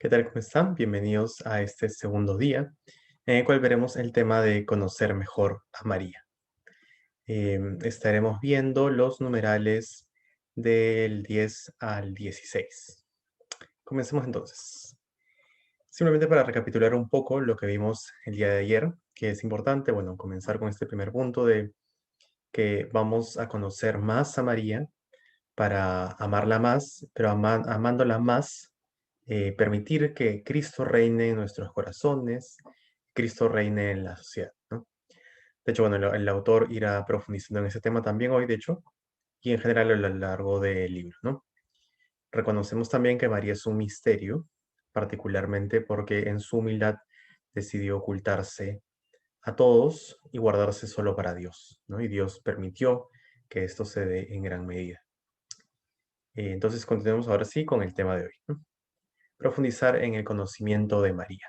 ¿Qué tal? ¿Cómo están? Bienvenidos a este segundo día, en el cual veremos el tema de conocer mejor a María. Estaremos viendo los numerales del 10 al 16. Comencemos entonces. Simplemente para recapitular un poco lo que vimos el día de ayer, que es importante, bueno, comenzar con este primer punto de que vamos a conocer más a María para amarla más, pero amándola más, permitir que Cristo reine en nuestros corazones, Cristo reine en la sociedad, ¿no? De hecho, bueno, el autor irá profundizando en ese tema también hoy, de hecho, y en general a lo largo del libro, ¿no? Reconocemos también que María es un misterio, particularmente porque en su humildad decidió ocultarse a todos y guardarse solo para Dios, ¿no? Y Dios permitió que esto se dé en gran medida. Entonces continuemos ahora sí con el tema de hoy, ¿no? Profundizar en el conocimiento de María.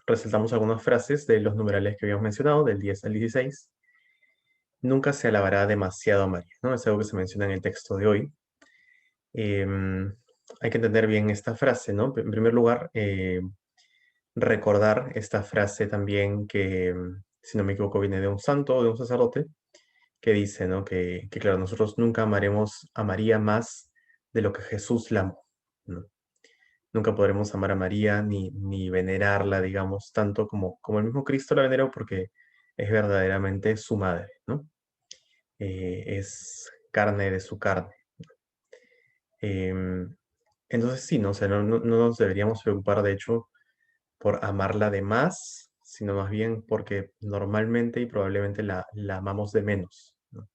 Resaltamos algunas frases de los numerales que habíamos mencionado, del 10 al 16. Nunca se alabará demasiado a María, ¿no? Es algo que se menciona en el texto de hoy. Hay que entender bien esta frase, ¿no? En primer lugar, recordar esta frase también que, si no me equivoco, viene de un santo o de un sacerdote, que dice, ¿no? Que claro, nosotros nunca amaremos a María más de lo que Jesús la amó, ¿no? Nunca podremos amar a María ni venerarla, digamos, tanto como el mismo Cristo la veneró, porque es verdaderamente su madre, ¿no? Es carne de su carne. Em, entonces sí, ¿no? O sea, no nos deberíamos preocupar, de hecho, por amarla de más, sino más bien porque normalmente y probablemente la amamos de menos, ¿no?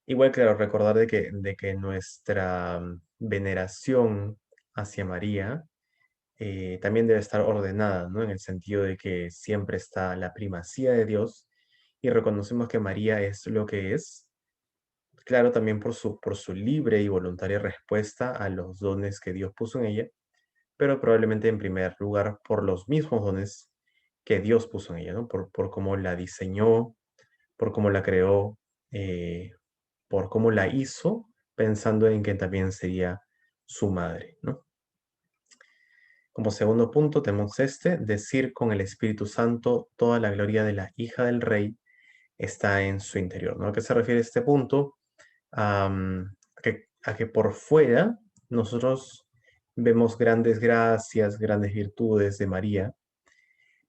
Igual, claro, recordar de que nuestra veneración hacia María también debe estar ordenada, ¿no? En el sentido de que siempre está la primacía de Dios y reconocemos que María es lo que es, claro, también por su libre y voluntaria respuesta a los dones que Dios puso en ella, pero probablemente en primer lugar por los mismos dones que Dios puso en ella, ¿no? Por cómo la diseñó, por cómo la creó, eh, por cómo la hizo, pensando en que también sería su madre, ¿no? Como segundo punto tenemos este, decir con el Espíritu Santo toda la gloria de la hija del rey está en su interior, ¿no? ¿A qué se refiere este punto? A que por fuera nosotros vemos grandes gracias, grandes virtudes de María,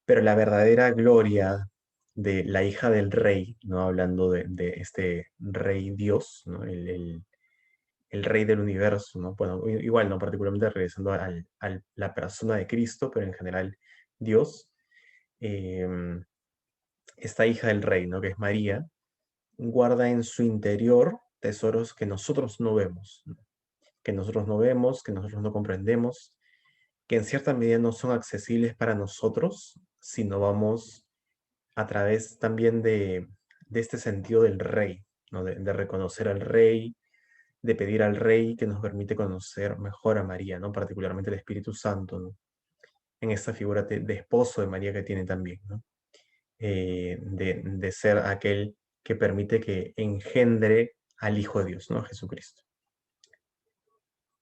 pero la verdadera gloria de la hija del rey, ¿no? Hablando de este rey Dios, ¿no? El rey del universo, ¿no? Bueno, igual, ¿no? Particularmente regresando a la persona de Cristo, pero en general Dios, em, esta hija del rey, ¿no? Que es María, guarda en su interior tesoros que nosotros no vemos, ¿no? Que nosotros no vemos, que nosotros no comprendemos, que en cierta medida no son accesibles para nosotros, si no vamos a través también de este sentido del rey, ¿no? De reconocer al rey, de pedir al Rey que nos permite conocer mejor a María, ¿no? Particularmente el Espíritu Santo, ¿no? En esta figura de esposo de María que tiene también, ¿no? De ser aquel que permite que engendre al Hijo de Dios, ¿no? A Jesucristo.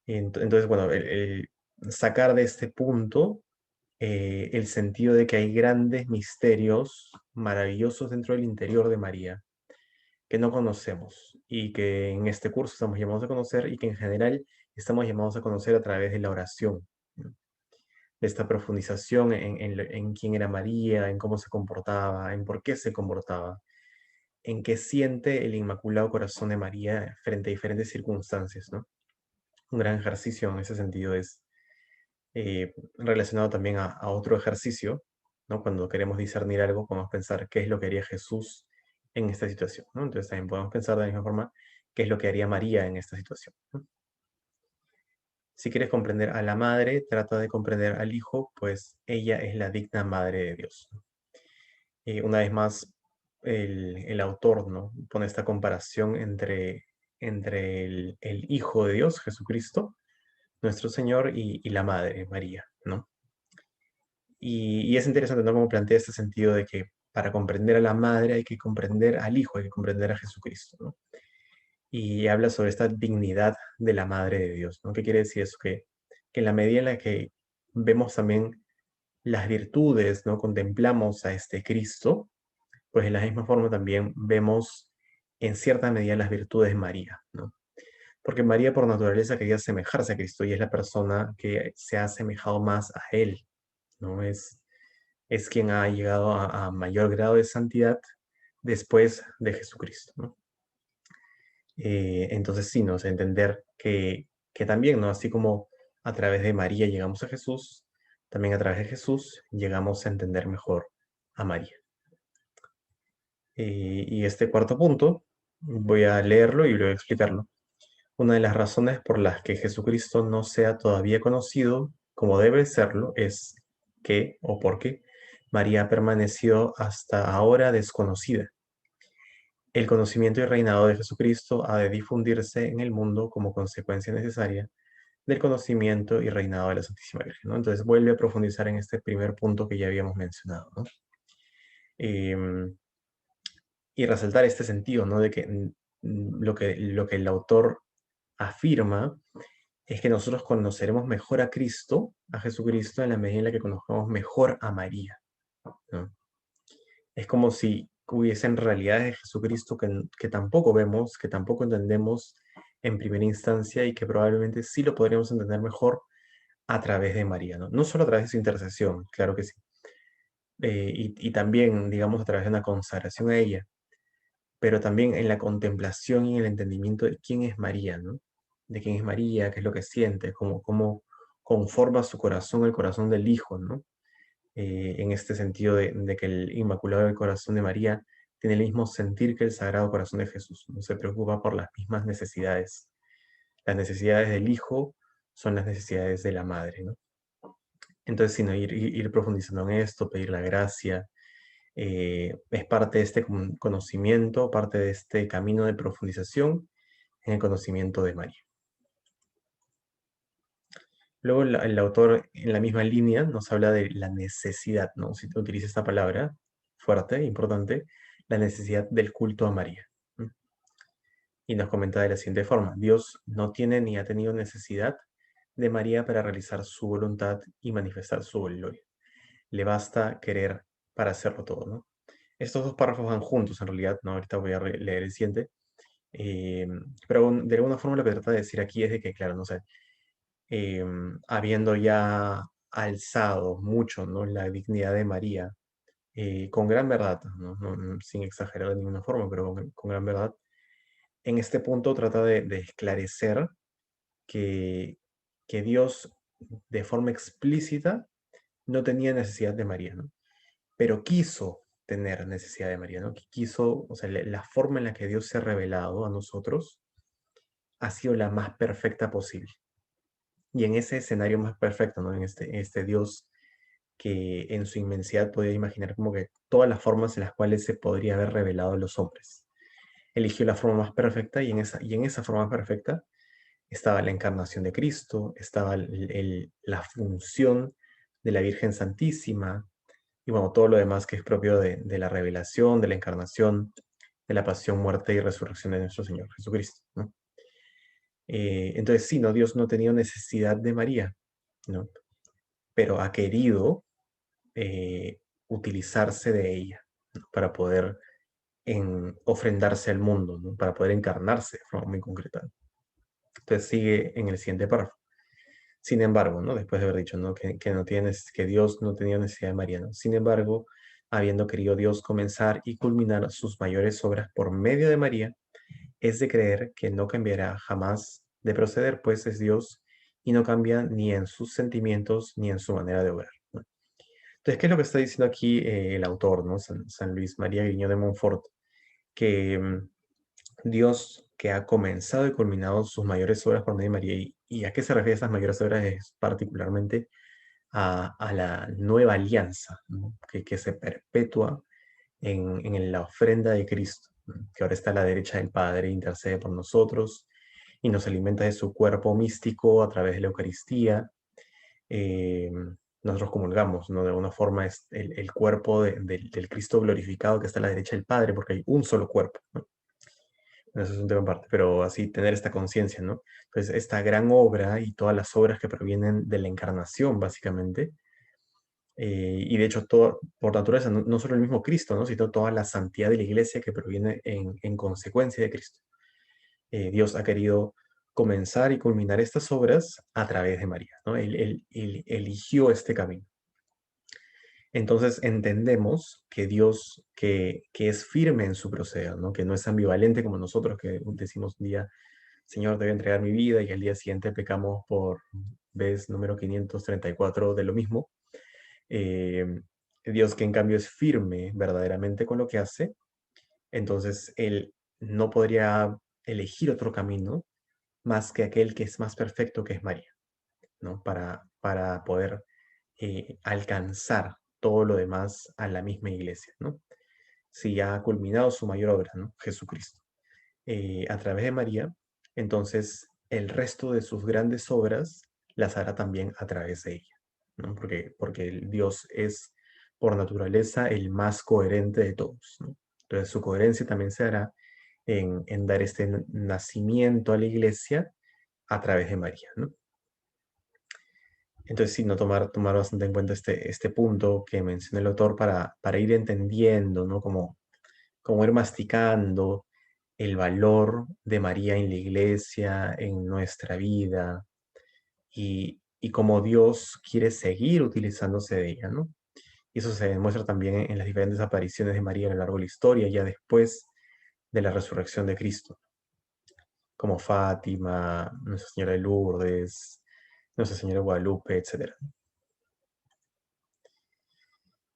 Entonces, bueno, el sacar de este punto el sentido de que hay grandes misterios maravillosos dentro del interior de María que no conocemos y que en este curso estamos llamados a conocer y que en general estamos llamados a conocer a través de la oración, ¿no? De esta profundización en quién era María, en cómo se comportaba, en por qué se comportaba, en qué siente el Inmaculado Corazón de María frente a diferentes circunstancias, ¿no? Un gran ejercicio en ese sentido es relacionado también a otro ejercicio, ¿no? Cuando queremos discernir algo, podemos pensar qué es lo que haría Jesús en esta situación, ¿no? Entonces también podemos pensar de la misma forma qué es lo que haría María en esta situación, ¿no? Si quieres comprender a la madre, trata de comprender al hijo, pues ella es la digna madre de Dios, ¿no? Una vez más, el autor, ¿no? Pone esta comparación entre el Hijo de Dios, Jesucristo, nuestro Señor, y la Madre, María, ¿no? Y es interesante, ¿no? Como plantea este sentido de que para comprender a la madre hay que comprender al hijo, hay que comprender a Jesucristo, ¿no? Y habla sobre esta dignidad de la madre de Dios, ¿no? ¿Qué quiere decir eso? Que en la medida en la que vemos también las virtudes, ¿no? Contemplamos a este Cristo, pues de la misma forma también vemos en cierta medida las virtudes de María, ¿no? Porque María por naturaleza quería asemejarse a Cristo y es la persona que se ha asemejado más a Él, ¿no? Es quien ha llegado a mayor grado de santidad después de Jesucristo, ¿no? Entonces sí, nos entender que también, ¿no? Así como a través de María llegamos a Jesús, también a través de Jesús llegamos a entender mejor a María. Y este cuarto punto, voy a leerlo y luego explicarlo. Una de las razones por las que Jesucristo no sea todavía conocido como debe serlo es que, o porque, María permaneció hasta ahora desconocida. El conocimiento y reinado de Jesucristo ha de difundirse en el mundo como consecuencia necesaria del conocimiento y reinado de la Santísima Virgen, ¿no? Entonces vuelve a profundizar en este primer punto que ya habíamos mencionado, ¿no? Em, y resaltar este sentido, ¿no? De que lo que el autor afirma es que nosotros conoceremos mejor a Cristo, a Jesucristo, en la medida en la que conozcamos mejor a María, ¿no? Es como si hubiesen realidades de Jesucristo que tampoco vemos, que tampoco entendemos en primera instancia y que probablemente sí lo podríamos entender mejor a través de María, ¿no? No solo a través de su intercesión, claro que sí, y también, digamos, a través de una consagración a ella, pero también en la contemplación y en el entendimiento de quién es María, ¿no? De quién es María, qué es lo que siente, cómo conforma su corazón el corazón del Hijo, ¿no? En este sentido de que el Inmaculado del Corazón de María tiene el mismo sentir que el Sagrado Corazón de Jesús, no se preocupa por las mismas necesidades. Las necesidades del Hijo son las necesidades de la Madre, ¿no? Entonces, sino ir profundizando en esto, pedir la gracia, es parte de este conocimiento, parte de este camino de profundización en el conocimiento de María. Luego el autor en la misma línea nos habla de la necesidad, ¿no? Si utiliza esta palabra fuerte, importante, la necesidad del culto a María. ¿No? Y nos comenta de la siguiente forma: Dios no tiene ni ha tenido necesidad de María para realizar su voluntad y manifestar su gloria. Le basta querer para hacerlo todo, ¿no? Estos dos párrafos van juntos en realidad, ¿no? Ahorita voy a leer el siguiente. Eh, pero de alguna forma lo que trata de decir aquí es de que, claro, no sé, habiendo ya alzado mucho, ¿no? La dignidad de María, con gran verdad, ¿no? Sin exagerar de ninguna forma, pero con gran verdad, en este punto trata de esclarecer que, que Dios de forma explícita no tenía necesidad de María, ¿no? Pero quiso tener necesidad de María, ¿no? Que quiso, o sea, la forma en la que Dios se ha revelado a nosotros ha sido la más perfecta posible. Y en ese escenario más perfecto, ¿no? En este Dios que en su inmensidad podía imaginar como que todas las formas en las cuales se podría haber revelado a los hombres. Eligió la forma más perfecta y en esa forma perfecta estaba la encarnación de Cristo, estaba la función de la Virgen Santísima y bueno, todo lo demás que es propio de la revelación, de la encarnación, de la pasión, muerte y resurrección de nuestro Señor Jesucristo, ¿no? Entonces sí, ¿no? Dios no tenía necesidad de María, ¿no? Pero ha querido eh, utilizarse de ella, ¿no? Para poder ofrendarse al mundo, ¿no? Para poder encarnarse de forma muy concreta. Entonces sigue en el siguiente párrafo. Sin embargo, ¿no? Después de haber dicho, ¿no? Que Dios no tenía necesidad de María, ¿no? Sin embargo, habiendo querido Dios comenzar y culminar sus mayores obras por medio de María, es de creer que no cambiará jamás de proceder, pues es Dios y no cambia ni en sus sentimientos ni en su manera de obrar, ¿no? Entonces, ¿qué es lo que está diciendo aquí el autor, ¿no? San Luis María Griñón de Montfort? Que Dios que ha comenzado y culminado sus mayores obras por medio de María. ¿Y a qué se refiere estas mayores obras? Es particularmente a la nueva alianza, ¿no? Que se perpetúa en la ofrenda de Cristo, ¿no? Que ahora está a la derecha del Padre, intercede por nosotros y nos alimenta de su cuerpo místico a través de la Eucaristía. Eh, nosotros comulgamos, ¿no? De alguna forma es el cuerpo del Cristo glorificado que está a la derecha del Padre, porque hay un solo cuerpo, ¿no? Eso es un tema aparte, pero así tener esta conciencia, ¿no? Entonces, esta gran obra y todas las obras que provienen de la encarnación, básicamente, y de hecho, todo, por naturaleza, no solo el mismo Cristo, ¿no? Sino toda la santidad de la iglesia que proviene en consecuencia de Cristo. Dios ha querido comenzar y culminar estas obras a través de María, ¿no? Él eligió este camino. Entonces entendemos que Dios, que es firme en su proceder, ¿no? Que no es ambivalente como nosotros que decimos un día, Señor, te voy a entregar mi vida y al día siguiente pecamos por vez número 534 de lo mismo. Eh, Dios que en cambio es firme verdaderamente con lo que hace, entonces Él no podría elegir otro camino más que aquel que es más perfecto, que es María, ¿no? Para poder alcanzar todo lo demás a la misma iglesia, ¿no? Si ya ha culminado su mayor obra, ¿no? Jesucristo. A través de María, entonces el resto de sus grandes obras las hará también a través de ella, ¿no? Porque el Dios es por naturaleza el más coherente de todos, ¿no? Entonces su coherencia también se hará en dar este nacimiento a la iglesia a través de María, ¿no? Entonces, sí, no tomar bastante en cuenta este punto que menciona el autor para ir entendiendo, ¿no? Como ir masticando el valor de María en la iglesia, en nuestra vida, y cómo Dios quiere seguir utilizándose de ella, ¿no? Y eso se demuestra también en las diferentes apariciones de María a lo largo de la historia, ya después de la resurrección de Cristo, como Fátima, Nuestra Señora de Lourdes, Nuestra Señora de Guadalupe, etc.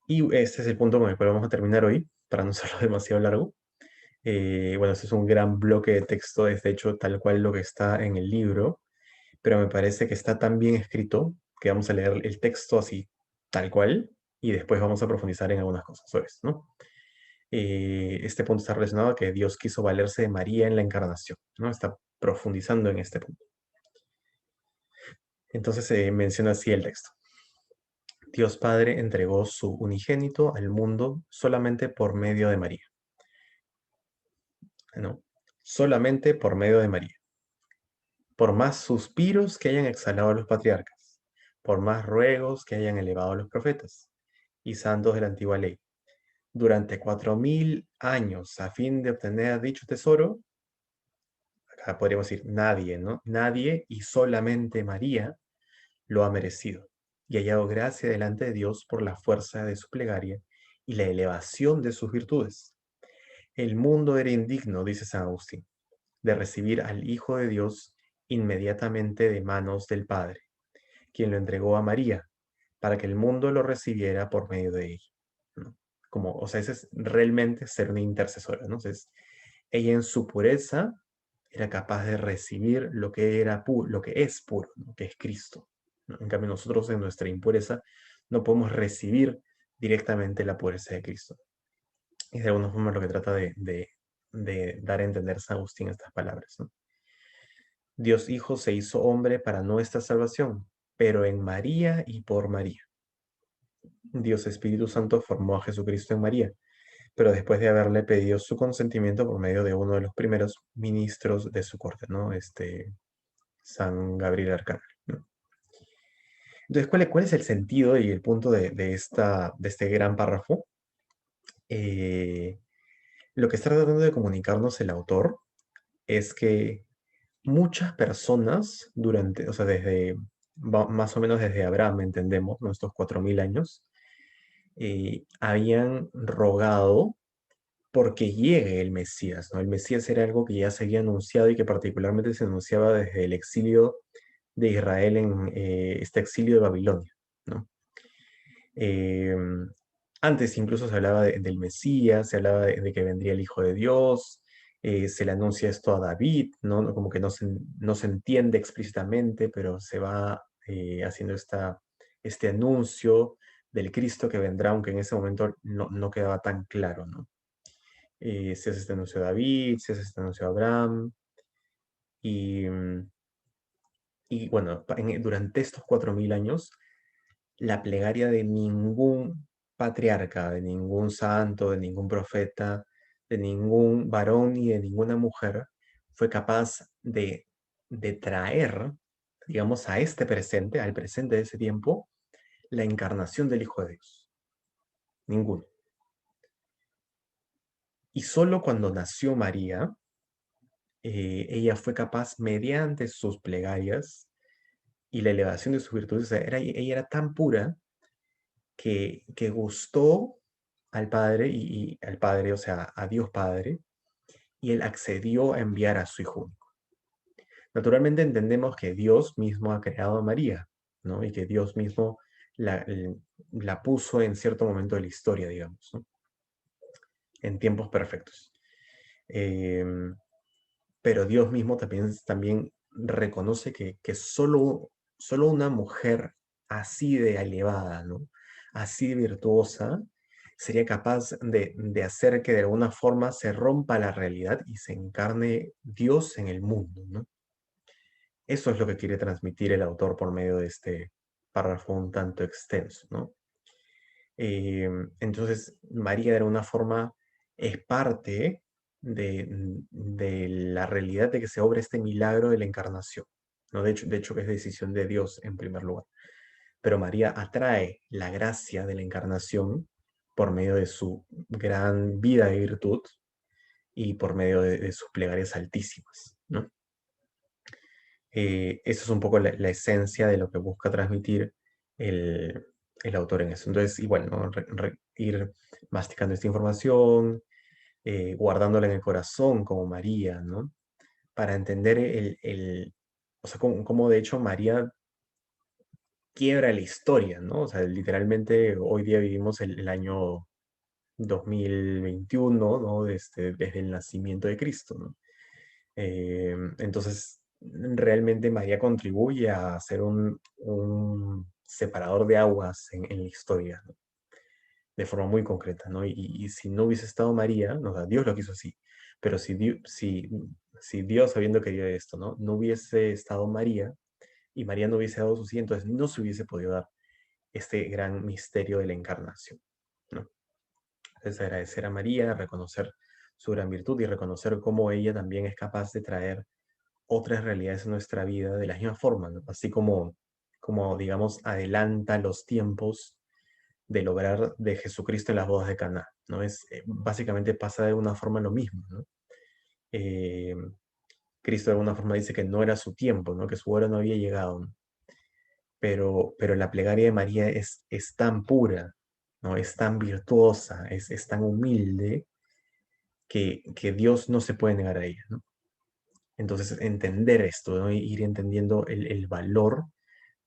Y este es el punto con el cual vamos a terminar hoy, para no hacerlo demasiado largo. Bueno, este es un gran bloque de texto, es de hecho tal cual lo que está en el libro, pero me parece que está tan bien escrito que vamos a leer el texto así, tal cual, y después vamos a profundizar en algunas cosas sobre esto, ¿no? Este punto está relacionado a que Dios quiso valerse de María en la encarnación, ¿no? Está profundizando en este punto. Entonces menciona así el texto. Dios Padre entregó su unigénito al mundo solamente por medio de María, ¿no? Solamente por medio de María. Por más suspiros que hayan exhalado los patriarcas, por más ruegos que hayan elevado los profetas y santos de la antigua ley, durante 4000 años a fin de obtener dicho tesoro, acá podríamos decir nadie, ¿no? Nadie y solamente María lo ha merecido y ha hallado gracia delante de Dios por la fuerza de su plegaria y la elevación de sus virtudes. El mundo era indigno, dice San Agustín, de recibir al Hijo de Dios inmediatamente de manos del Padre, quien lo entregó a María, para que el mundo lo recibiera por medio de ella, ¿no? Como, o sea, ese es realmente ser una intercesora, ¿no? Entonces, ella en su pureza era capaz de recibir lo que era lo que es puro, ¿no? Que es Cristo, ¿no? En cambio, nosotros en nuestra impureza no podemos recibir directamente la pureza de Cristo. Y de alguna forma lo que trata de dar a entender San Agustín estas palabras, ¿no? Dios Hijo se hizo hombre para nuestra salvación, pero en María y por María. Dios Espíritu Santo formó a Jesucristo en María, pero después de haberle pedido su consentimiento por medio de uno de los primeros ministros de su corte, ¿no? San Gabriel Arcángel, ¿no? Entonces, ¿cuál es el sentido y el punto de este gran párrafo? Eh, lo que está tratando de comunicarnos el autor es que muchas personas durante, o sea, más o menos desde Abraham, entendemos, nuestros 4000 años, habían rogado porque llegue el Mesías, ¿no? El Mesías era algo que ya se había anunciado y que particularmente se anunciaba desde el exilio de Israel en este exilio de Babilonia, ¿no? Eh, Antes incluso se hablaba del Mesías, se hablaba de que vendría el Hijo de Dios, se le anuncia esto a David, ¿no? Como que no se entiende explícitamente, pero se va haciendo este anuncio del Cristo que vendrá, aunque en ese momento no quedaba tan claro, ¿no? Se hace este anuncio a David, se hace este anuncio a Abraham, y, y bueno, durante estos 4000 años, la plegaria de ningún patriarca, de ningún santo, de ningún profeta, de ningún varón ni de ninguna mujer fue capaz de traer, digamos, a este presente, al presente de ese tiempo, la encarnación del Hijo de Dios. Ninguno. Y solo cuando nació María, ella fue capaz, mediante sus plegarias y la elevación de sus virtudes, o sea, ella era tan pura que gustó al Padre y al Padre, o sea, a Dios Padre, y él accedió a enviar a su Hijo único. Naturalmente entendemos que Dios mismo ha creado a María, ¿no? Y que Dios mismo la, la puso en cierto momento de la historia, digamos, ¿no? En tiempos perfectos. Em, pero Dios mismo también reconoce que solo una mujer así de elevada, ¿no? Así de virtuosa, sería capaz de hacer que de alguna forma se rompa la realidad y se encarne Dios en el mundo, ¿no? Eso es lo que quiere transmitir el autor por medio de este párrafo un tanto extenso, ¿no? Entonces, María de alguna forma es parte de la realidad de que se obra este milagro de la encarnación, ¿no? De hecho, que es decisión de Dios en primer lugar. Pero María atrae la gracia de la encarnación por medio de su gran vida de virtud y por medio de sus plegarias altísimas, ¿no? Eso es un poco la esencia de lo que busca transmitir el, el autor en eso. Entonces, igual, ¿no? Ir masticando esta información, guardándola en el corazón como María, ¿no? Para entender o sea, cómo de hecho María quiebra la historia, ¿no? O sea, literalmente hoy día vivimos el año 2021, ¿no? Desde el nacimiento de Cristo, ¿no? Entonces, realmente María contribuye a ser un separador de aguas en la historia, ¿no? De forma muy concreta, ¿no? Y si no hubiese estado María, no, o sea, Dios lo quiso así, pero si Dios, habiendo querido esto, ¿no? No hubiese estado María y María no hubiese dado su sí, entonces no se hubiese podido dar este gran misterio de la encarnación, ¿no? Entonces agradecer a María, reconocer su gran virtud y reconocer cómo ella también es capaz de traer otras realidades en nuestra vida de la misma forma, ¿no? Así como, digamos, adelanta los tiempos del obrar de Jesucristo en las bodas de Caná, ¿no? Básicamente pasa de una forma lo mismo, ¿no? Eh, Cristo de alguna forma dice que no era su tiempo, ¿no? Que su hora no había llegado, ¿no? Pero la plegaria de María es tan pura, ¿no? Es tan virtuosa, es tan humilde que Dios no se puede negar a ella, ¿no? Entonces, entender esto, ¿no? Ir entendiendo el valor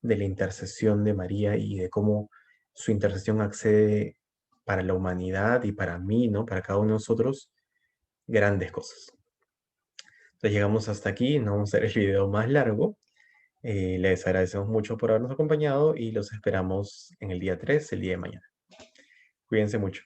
de la intercesión de María y de cómo su intercesión accede para la humanidad y para mí, ¿no? Para cada uno de nosotros, grandes cosas. Entonces llegamos hasta aquí, no vamos a hacer el video más largo. Les agradecemos mucho por habernos acompañado y los esperamos en el día 3, el día de mañana. Cuídense mucho.